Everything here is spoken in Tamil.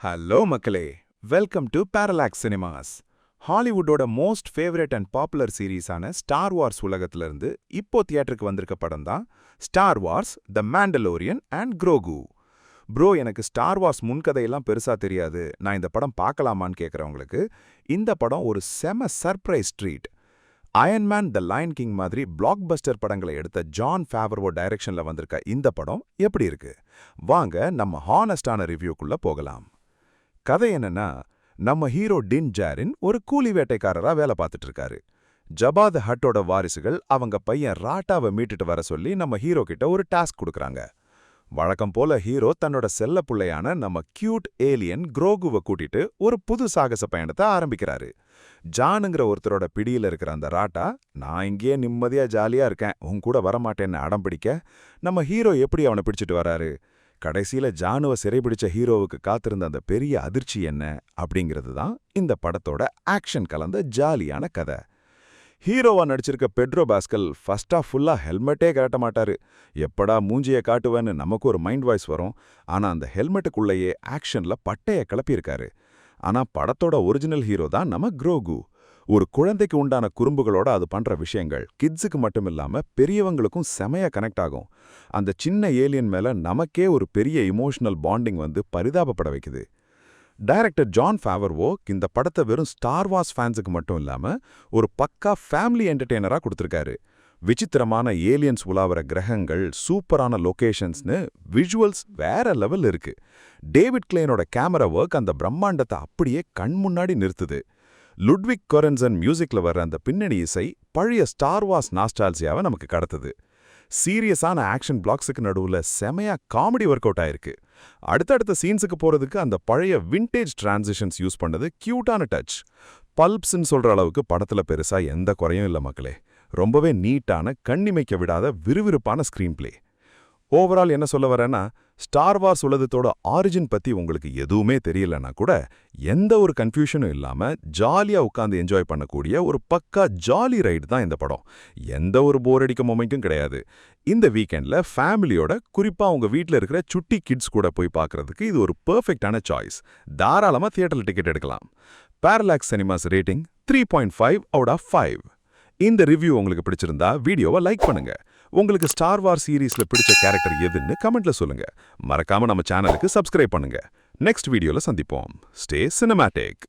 ஹலோ மக்களே, வெல்கம் டு பேரலாக்ஸ் சினிமாஸ். ஹாலிவுட்டோட மோஸ்ட் ஃபேவரட் அண்ட் பாப்புலர் சீரீஸான ஸ்டார் வார்ஸ் உலகத்திலிருந்து இப்போ தியேட்டருக்கு வந்திருக்க படம் தான் Star Wars the Mandalorian and Grogu. Bro, எனக்கு ஸ்டார் வார்ஸ் முன்கதையெல்லாம் பெருசா தெரியாது, நான் இந்த படம் பார்க்கலாமான்னு கேட்குறவங்களுக்கு இந்த படம் ஒரு செம சர்ப்ரைஸ் ட்ரீட். அயன்மேன் த லயன் கிங் மாதிரி பிளாக் பஸ்டர் படங்களை எடுத்த ஜான் ஃபேவர்வோ டைரக்ஷன்ல வந்திருக்க இந்த படம் எப்படி இருக்கு? வாங்க நம்ம ஹானஸ்டான ரிவ்யூக்குள்ள போகலாம். கதை என்னன்னா, நம்ம ஹீரோ டின் ஜாரின் ஒரு கூலி வேட்டைக்காரரா வேலை பார்த்துட்டு இருக்காரு. ஜபா த ஹட்டோட வாரிசுகள் அவங்க பையன் ராட்டாவை மீட்டுட்டு வர சொல்லி நம்ம ஹீரோ கிட்ட ஒரு டாஸ்க் கொடுக்குறாங்க. வழக்கம் போல ஹீரோ தன்னோட செல்ல புள்ளையான நம்ம கியூட் ஏலியன் குரோகுவை கூட்டிட்டு ஒரு புது சாகச பயணத்தை ஆரம்பிக்கிறாரு. ஜானுங்கிற ஒருத்தரோட பிடியில இருக்கிற அந்த ராட்டா, நான் இங்கேயே நிம்மதியா ஜாலியா இருக்கேன், உன் கூட வரமாட்டேன்னு அடம் பிடிக்க நம்ம ஹீரோ எப்படி அவனை பிடிச்சிட்டு வராரு, கடைசியில ஜானுவை சிறைபிடிச்ச ஹீரோவுக்கு காத்திருந்த அந்த பெரிய அதிர்ச்சி என்ன அப்படிங்கிறது தான் இந்த படத்தோட ஆக்ஷன் கலந்த ஜாலியான கதை. ஹீரோவா நடிச்சிருக்க பெட்ரோ பாஸ்கல் ஃபர்ஸ்டா ஃபுல்லா ஹெல்மெட்டே கட்ட மாட்டாரு. எப்படா மூஞ்சியை காட்டுவேன்னு நமக்கு ஒரு மைண்ட் வாய்ஸ் வரும். ஆனா அந்த ஹெல்மெட்டுக்குள்ளேயே ஆக்ஷன்ல பட்டைய கிளப்பியிருக்காரு. ஆனா படத்தோட ஒரிஜினல் ஹீரோ தான் நம்ம குரோகு. ஒரு குழந்தைக்கு உண்டான குறும்புகளோட அது பண்ற விஷயங்கள் கிட்ஸுக்கு மட்டும் இல்லாம பெரியவங்களுக்கும் செமையா கனெக்ட் ஆகும். அந்த சின்ன ஏலியன் மேல நமக்கே ஒரு பெரிய இமோஷனல் பாண்டிங் வந்து பரிதாபப்பட வைக்குது. டைரக்டர் ஜான் ஃபேவர்வோ இந்த படத்தை வெறும் ஸ்டார் வார்ஸ் ஃபேன்ஸுக்கு மட்டும் இல்லாம ஒரு பக்கா ஃபேமிலி என்டர்டெய்னரா கொடுத்திருக்காரு. விசித்திரமான ஏலியன்ஸ் உலாவற கிரகங்கள், சூப்பரான லொகேஷன்ஸ்னு விஷுவல்ஸ் வேற லெவல் இருக்கு. டேவிட் கிளேனோட கேமரா ஒர்க் அந்த பிரம்மாண்டத்தை அப்படியே கண் முன்னாடி நிறுத்துது. லுட்விக் கொரன்சன் மியூசிக்ல வர்ற அந்த பின்னணி இசை பழைய ஸ்டார் வார்ஸ் நாஸ்டால்சியாவை நமக்கு கடத்துது. சீரியஸான ஆக்ஷன் பிளாக்ஸுக்கு நடுவுல செமையா காமெடி ஒர்க் அவுட் ஆயிருக்கு. அடுத்தடுத்த சீன்ஸுக்கு போறதுக்கு அந்த பழைய விண்டேஜ் டிரான்சிஷன்ஸ் யூஸ் பண்ணது கியூட்டான டச். பல்ப்ஸ்ன்னு சொல்ற அளவுக்கு படத்துல பெருசா எந்த குறையும் இல்ல மக்களே. ரொம்பவே நீட்டான, கண்ணிமைக்க விடாத விறுவிறுப்பான ஸ்கிரீன் பிளே. ஓவரால் என்ன சொல்ல வரேன்னா, ஸ்டார் வார்ஸ் உலகத்தோட ஆரிஜின் பத்தி உங்களுக்கு எதுவுமே தெரியலன்னா கூட எந்த ஒரு கன்ஃபியூஷனும் இல்லாம ஜாலியா உட்காந்து என்ஜாய் பண்ணக்கூடிய ஒரு பக்கா ஜாலி ரைடு தான் இந்த படம். எந்த ஒரு போர் அடிக்க மொமெண்ட்டும் கிடையாது. இந்த வீக்கெண்ட்ல ஃபேமிலியோட, குறிப்பா உங்க வீட்டில் இருக்கிற சுட்டி கிட்ஸ் கூட போய் பார்க்கறதுக்கு இது ஒரு பெர்ஃபெக்டான சாய்ஸ். தாராளமா தியேட்டர்ல டிக்கெட் எடுக்கலாம். Parallax cinemas rating 3.5 out of 5. இந்த ரிவ்யூ உங்களுக்கு பிடிச்சிருந்தா வீடியோவை லைக் பண்ணுங்க. உங்களுக்கு ஸ்டார் வார் சீரீஸ்ல பிடிச்ச கேரக்டர் எதுன்னு கமெண்ட்ல சொல்லுங்க. மறக்காம நம்ம சேனலுக்கு சப்ஸ்கிரைப் பண்ணுங்க. நெக்ஸ்ட் வீடியோல சந்திப்போம். Stay cinematic.